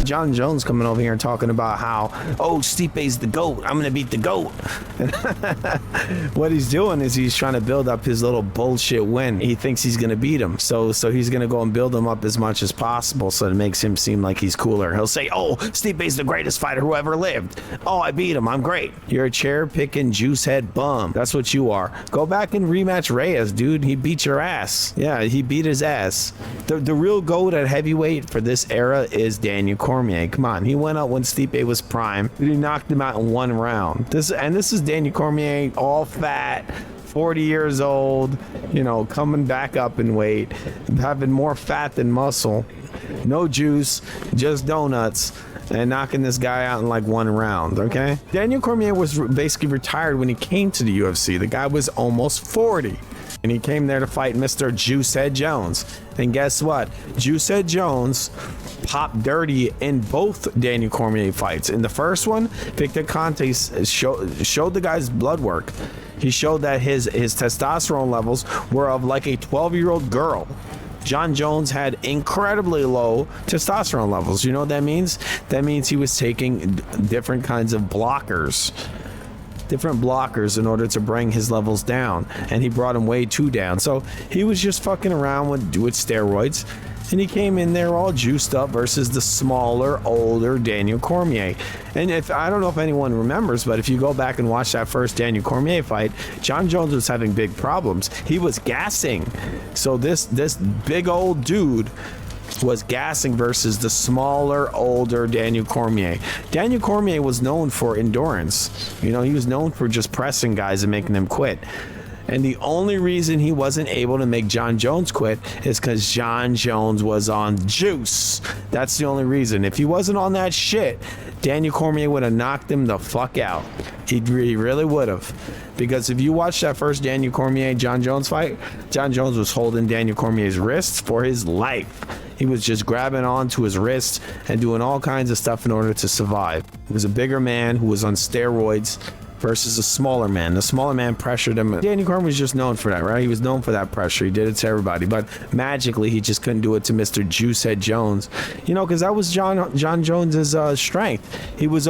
John Jones coming over here and talking about how, oh, Stipe's the GOAT. I'm going to beat the GOAT. What he's doing is he's trying to build up his little bullshit win. He thinks he's going to beat him. So he's going to go and build him up as much as possible so it makes him seem like he's cooler. He'll say, oh, Stipe's the greatest fighter who ever lived. Oh, I beat him. I'm great. You're a chair-picking, juice-head bum. That's what you are. Go back and rematch Reyes, dude. He beat your ass. Yeah, he beat his ass. The real GOAT at heavyweight for this era is Daniel Cormier. Come on. He went up when Stipe was prime. He knocked him out in one round. This is Daniel Cormier, all fat, 40 years old, you know, coming back up in weight, having more fat than muscle, no juice, just donuts, and knocking this guy out in like one round, okay? Daniel Cormier was basically retired when he came to the UFC. The guy was almost 40. And he came there to fight Mr. Juicehead Jones. And guess what? Juicehead Jones popped dirty in both Daniel Cormier fights. In the first one, Victor Conte showed the guy's blood work. He showed that his testosterone levels were of like a 12-year-old girl. John Jones had incredibly low testosterone levels. You know what that means? That means he was taking different kinds of blockers in order to bring his levels down, and he brought him way too down. So he was just fucking around with steroids, and he came in there all juiced up versus the smaller, older Daniel Cormier. And I don't know if anyone remembers, but if you go back and watch that first Daniel Cormier fight, John Jones was having big problems. He was gassing. So this big old dude was gassing versus the smaller, older Daniel Cormier. Daniel Cormier was known for endurance. You know, he was known for just pressing guys and making them quit. And the only reason he wasn't able to make John Jones quit is because John Jones was on juice. That's the only reason. If he wasn't on that shit, Daniel Cormier would have knocked him the fuck out. He really would have. Because if you watch that first Daniel Cormier-John Jones fight, John Jones was holding Daniel Cormier's wrists for his life. He was just grabbing onto his wrists and doing all kinds of stuff in order to survive. He was a bigger man who was on steroids versus a smaller man. The smaller man pressured him. Daniel Cormier was just known for that, right? He was known for that pressure. He did it to everybody, but magically he just couldn't do it to Mr. Juicehead Jones. You know, because that was John Jones's strength. He would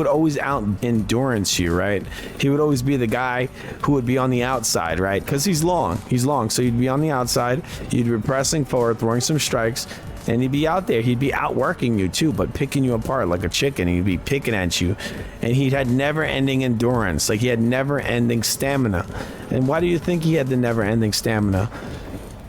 always out endurance you, right? He would always be the guy who would be on the outside, right? Because he's long, so he'd be on the outside. You'd be pressing forward, throwing some strikes. And he'd be out there. He'd be outworking you too, but picking you apart like a chicken. He'd be picking at you. And he had never-ending endurance. Like, he had never-ending stamina. And why do you think he had the never-ending stamina?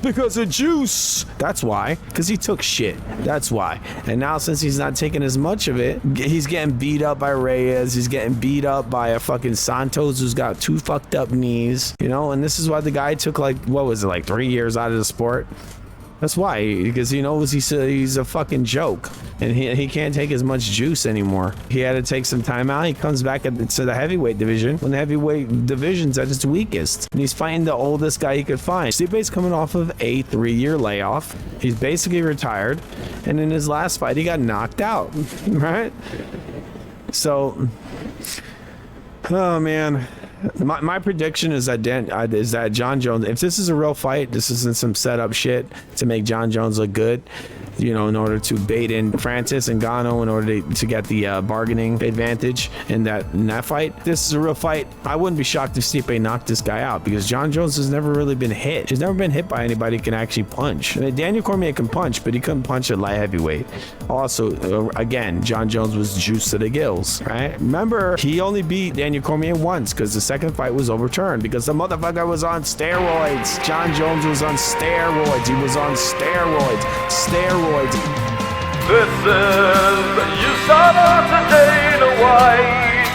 Because of juice. That's why. Because he took shit. That's why. And now, since he's not taking as much of it, he's getting beat up by Reyes. He's getting beat up by a fucking Santos who's got 2 fucked up knees. You know, and this is why the guy took, like, what was it, like 3 years out of the sport? That's why, because he knows he's a fucking joke, and he can't take as much juice anymore. He had to take some time out. He comes back to the heavyweight division when the heavyweight division's at its weakest, and he's fighting the oldest guy he could find. Stipe's coming off of a 3-year layoff. He's basically retired, and in his last fight, he got knocked out, right? So, oh man. My prediction is that John Jones, if this is a real fight, this isn't some setup shit to make John Jones look good, you know, in order to bait in Francis and Ngannou in order to get the bargaining advantage in that fight. This is a real fight. I wouldn't be shocked if Stipe knocked this guy out, because John Jones has never really been hit. He's never been hit by anybody who can actually punch. I mean, Daniel Cormier can punch, but he couldn't punch at light heavyweight. Also, again, John Jones was juiced to the gills, right? Remember, he only beat Daniel Cormier once because the second fight was overturned because the motherfucker was on steroids. John Jones was on steroids. He was on steroids. This is USADA today, the white.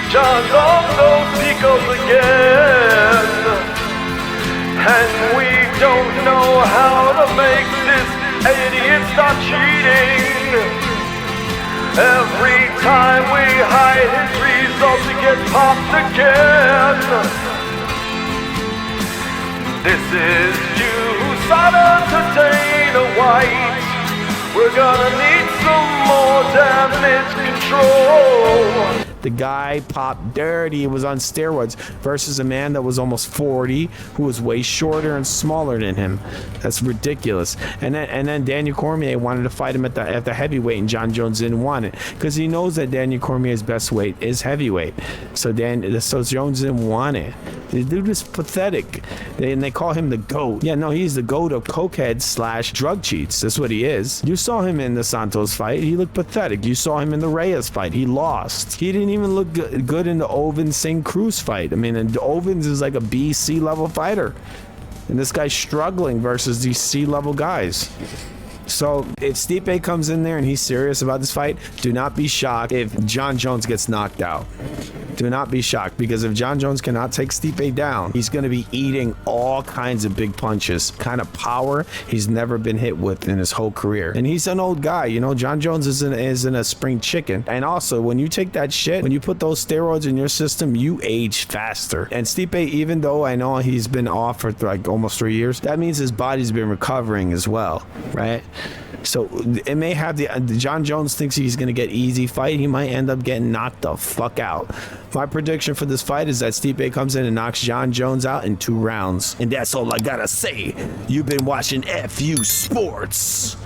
John Jones goes again. And we don't know how to make this idiot stop cheating. Every time we hide his results, he gets popped again. This is USADA today, the white. We're gonna need some more damage control. The guy popped dirty. He was on steroids versus a man that was almost 40 who was way shorter and smaller than him. That's ridiculous. And then Daniel Cormier wanted to fight him at the heavyweight, and John Jones didn't want it because he knows that Daniel Cormier's best weight is heavyweight. So Jones didn't want it. The dude is pathetic. They call him the GOAT. Yeah, no, he's the GOAT of cokehead / drug cheats. That's what he is. You saw him in the Santos fight. He looked pathetic. You saw him in the Reyes fight. He lost. He didn't even look good in the Ovens St. Cruz fight. I mean, and Ovens is like a B, C level fighter. And this guy's struggling versus these C level guys. So if Stipe comes in there and he's serious about this fight, do not be shocked if John Jones gets knocked out. Do not be shocked, because if John Jones cannot take Stipe down, he's going to be eating all kinds of big punches, kind of power he's never been hit with in his whole career. And he's an old guy, you know. John Jones isn't a spring chicken. And also, when you take that shit, when you put those steroids in your system, you age faster. And Stipe, even though I know he's been off for like almost 3 years, that means his body's been recovering as well, right? So it may have John Jones thinks he's going to get easy fight. He might end up getting knocked the fuck out. My prediction for this fight is that Stipe comes in and knocks John Jones out in 2 rounds. And that's all I gotta say. You've been watching FU Sports.